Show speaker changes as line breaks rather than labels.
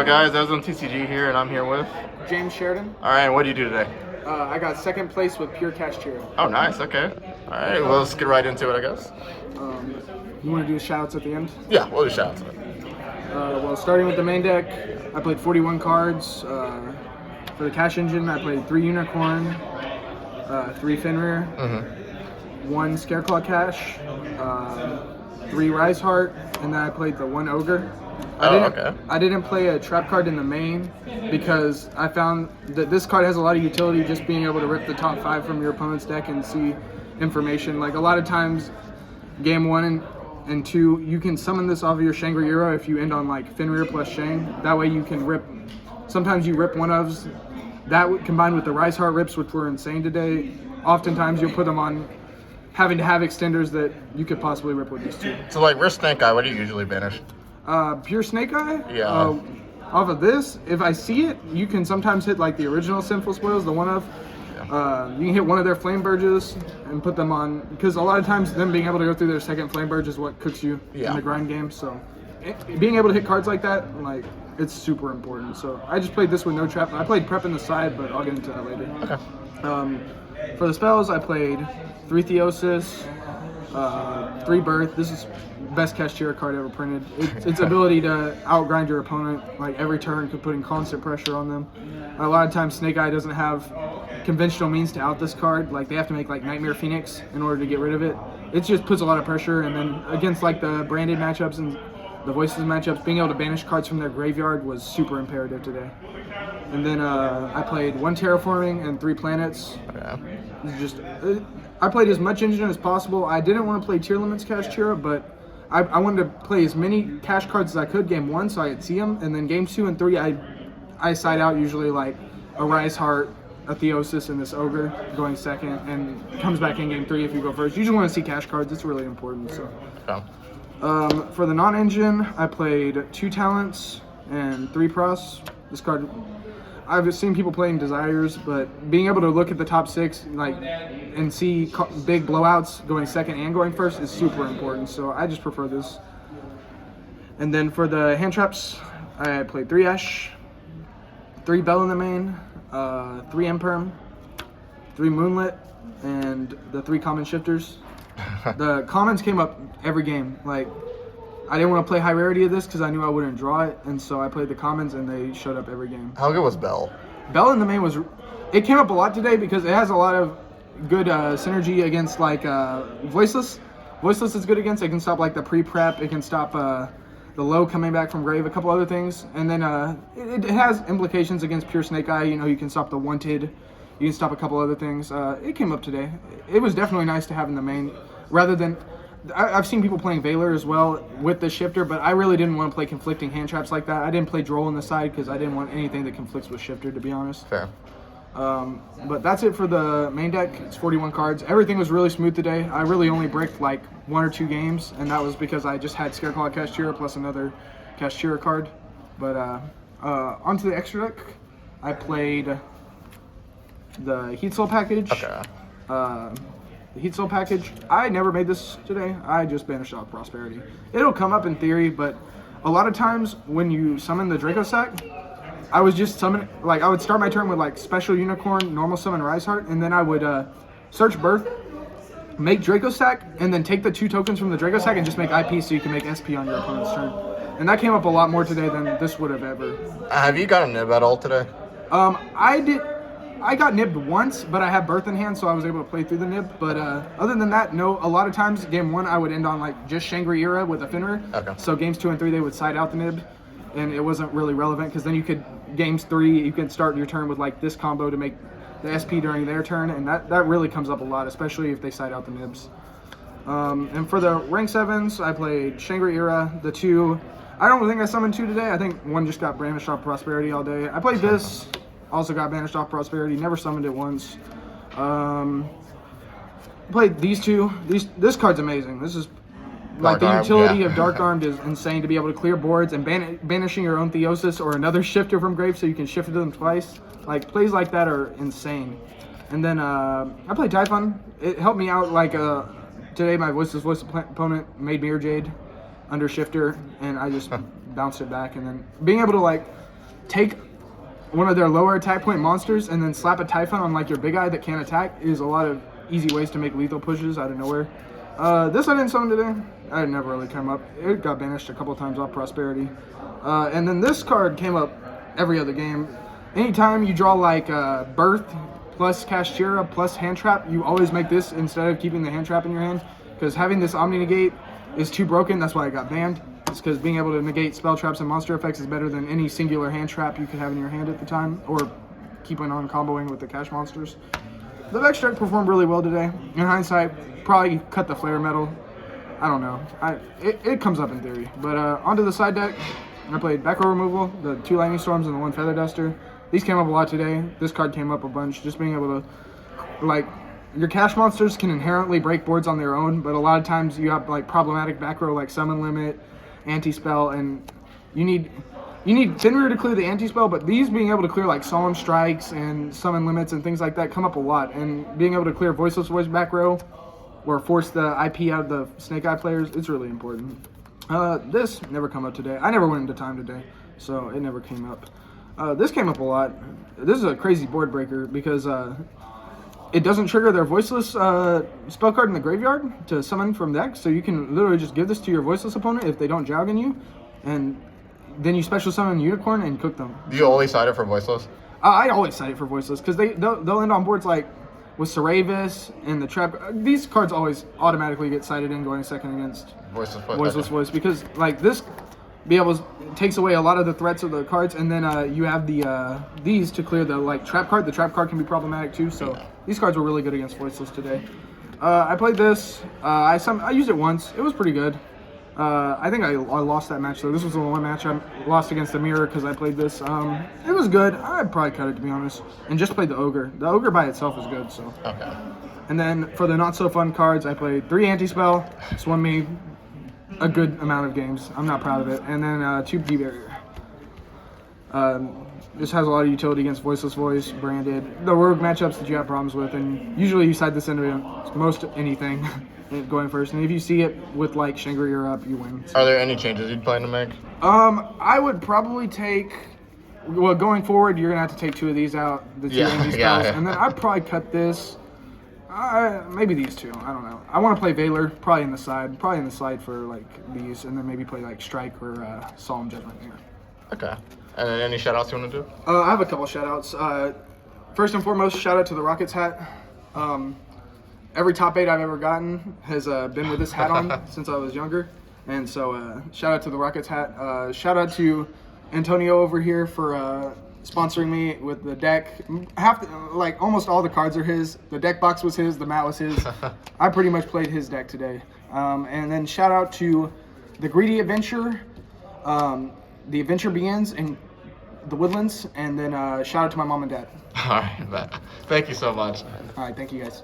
guys, OzoneTCG here, and I'm here with
James Sheridan.
All right, what do you do today?
I got second place with pure Kashtira.
Oh, nice. Okay. All right, well, let's get right into it, I guess.
You want to do the shout outs at the end?
Yeah, we'll do shout outs.
Well, starting with the main deck, I played 41 cards. For the cash engine, I played 3 Unicorn, 3 Fenrir, 1 Scareclaw Cash, 3 Rise Heart, and then I played the 1 Ogre. I didn't play a trap card in the main because I found that this card has a lot of utility, just being able to rip the top 5 from your opponent's deck and see information. Like a lot of times, game 1 and 2, you can summon this off of your Shangri-Ira if you end on like Fenrir plus Shang. That way you can rip, sometimes you rip one ofs. That combined with the Rise Heart rips, which were insane today, oftentimes you'll put them on having to have extenders that you could possibly rip with these 2.
So like, we're Snake Eye, what do you usually banish?
Pure Snake Eye?
Yeah.
Off of this, if I see it, you can sometimes hit like the original Sinful Spoils, the one of. You can hit one of their Flame Burges and put them on, because a lot of times them being able to go through their second Flame Burge is what cooks you in the grind game. So being able to hit cards like that, like, it's super important. So I just played this with no trap. I played Prep in the side, but I'll get into that later.
Okay.
For the spells, I played 3 Theosis, 3 Birth. This is best Kashtira card ever printed. Its ability to outgrind your opponent like every turn, putting constant pressure on them. A lot of times Snake Eye doesn't have conventional means to out this card. Like they have to make like Nightmare Phoenix in order to get rid of it. It just puts a lot of pressure, and then against like the branded matchups and the Voices matchups, being able to banish cards from their graveyard was super imperative today. And then I played 1 Terraforming and 3 Planets. I played as much engine as possible. I didn't want to play Tier Limits Kashtira, but I wanted to play as many cash cards as I could game 1 so I could see them, and then games 2 and 3 I side out usually like a Rise Heart, a Theosis, and this Ogre going second, and comes back in game 3 if you go first. You just want to see cash cards, it's really important. So for the non-engine, I played 2 Talents and 3 Pros. This card, I've seen people playing Desires, but being able to look at the top 6 like and see big blowouts going second and going first is super important. So I just prefer this. And then for the hand traps, I played 3 Ash, 3 Bell in the main, 3 Imperm, 3 Moonlit, and the 3 common shifters. The commons came up every game. Like, I didn't want to play high rarity of this because I knew I wouldn't draw it, and so I played the commons and they showed up every game.
How good was Bell?
Bell in the main it came up a lot today because it has a lot of good synergy against like Voiceless. Voiceless is good against. It can stop like the pre-prep. It can stop the low coming back from grave, a couple other things. And then it has implications against pure Snake Eye. You know, you can stop the Wanted. You can stop a couple other things. It came up today. It was definitely nice to have in the main rather than... I've seen people playing Valor as well with the shifter, but I really didn't want to play conflicting hand traps like that. I didn't play Droll on the side because I didn't want anything that conflicts with shifter, to be honest.
Fair.
But that's it for the main deck. It's 41 cards. Everything was really smooth today. I really only bricked like 1 or 2 games, and that was because I just had Scareclaw Kashtira plus another Kashtira card. But onto the extra deck, I played the Heat Soul package. The Heat Soul package, I never made this today. I just banished off Prosperity. It'll come up in theory, but a lot of times when you summon the Draco Sack, I was just summoning, like I would start my turn with like Special Unicorn, Normal Summon Rise Heart, and then I would search Birth, make Draco Sack, and then take the 2 tokens from the Draco Sack and just make IP so you can make SP on your opponent's turn. And that came up a lot more today than this would have ever.
Have you got a nib at all today?
I got nibbed once, but I have Birth in hand, so I was able to play through the nib. But other than that, no. A lot of times, game 1, I would end on like just Shangri-Ira with a Fenrir. So games 2 and 3, they would side out the nib, and it wasn't really relevant because then you could, games 3, you could start your turn with like this combo to make the SP during their turn, and that really comes up a lot, especially if they side out the nibs. And for the rank 7s, I played Shangri-Ira, the 2. I don't think I summoned 2 today. I think 1 just got banished off Prosperity all day. I played this. Also got banished off Prosperity. Never summoned it once. Played these 2. This card's amazing. This is like the utility of Dark Armed is insane to be able to clear boards and banishing your own Theosis or another shifter from grave so you can shift it to them twice. Like plays like that are insane. And then I played Typhon. It helped me out like today. My voice opponent made Mirror Jade under shifter, and I just bounced it back. And then being able to like take one of their lower attack point monsters and then slap a Typhon on like your big guy that can't attack is a lot of easy ways to make lethal pushes out of nowhere. This I didn't summon today. I never really came up. It got banished a couple times off Prosperity. And then this card came up every other game. Anytime you draw like Birth plus Kashtira plus Hand Trap, you always make this instead of keeping the Hand Trap in your hand. Because having this Omni Negate is too broken. That's why it got banned. It's because being able to negate spell traps and monster effects is better than any singular hand trap you could have in your hand at the time, or keeping on comboing with the cash monsters. The Vex deck performed really well today. In hindsight, probably cut the Flare Metal. I don't know. It comes up in theory. But onto the side deck, I played Back Row Removal, the 2 Lightning Storms, and the 1 Feather Duster. These came up a lot today. This card came up a bunch. Just being able to, like, your cash monsters can inherently break boards on their own, but a lot of times you have like problematic back row like Summon Limit, Anti-Spell, and you need Fenrir to clear the Anti-Spell, but these being able to clear like Solemn Strikes and Summon Limits and things like that come up a lot, and being able to clear Voiceless Voice back row or force the IP out of the Snake Eye players, it's really important. This never come up today. I never went into time today, so it never came up. This came up a lot. This is a crazy board breaker because it doesn't trigger their Voiceless spell card in the graveyard to summon from deck, so you can literally just give this to your Voiceless opponent if they don't Jog on you, and then you special summon Unicorn and cook them.
Do you only side it for Voiceless?
I always cite it for Voiceless, because they'll end on boards like with Seravis and the Trap. These cards always automatically get cited in going second against Voiceless Voice, because like this takes away a lot of the threats of the cards, and then you have the these to clear the like trap card. The trap card can be problematic too, so these cards were really good against Voiceless today. I played this. I used it once. It was pretty good. I think I lost that match though. This was the one match I lost against the Mirror because I played this. It was good. I'd probably cut it to be honest, and just played the Ogre. The Ogre by itself is good. So.
Okay.
And then for the not so fun cards, I played 3 Anti-Spell. This won me a good amount of games. I'm not proud of it. And then 2 D-Barrier. This has a lot of utility against Voiceless Voice, Branded, the Rogue matchups that you have problems with, and usually you side this into most anything going first. And if you see it with like Shangri or up, you win. So.
Are there any changes you'd plan to make?
I would probably take. Well, going forward, you're gonna have to take 2 of these out, the 2 Anti-Spells, and then I'd probably cut this. Maybe these 2. I don't know. I want to play Valor, probably in the side for like these, and then maybe play like Strike or Solemn Judgment here.
Okay. And then any shout outs you want to do?
I have a couple shout outs. First and foremost, shout out to the Rockets hat. Every top 8 I've ever gotten has been with this hat on since I was younger, and so shout out to the Rockets hat. Shout out to Antonio over here for sponsoring me with the deck. Almost all the cards are his. The deck box was his. The mat was his. I pretty much played his deck today. And then shout out to the Greedy Adventure. The Adventure Begins in the Woodlands. And then shout out to my mom and dad.
All right, man. Thank you so much.
All right, thank you guys.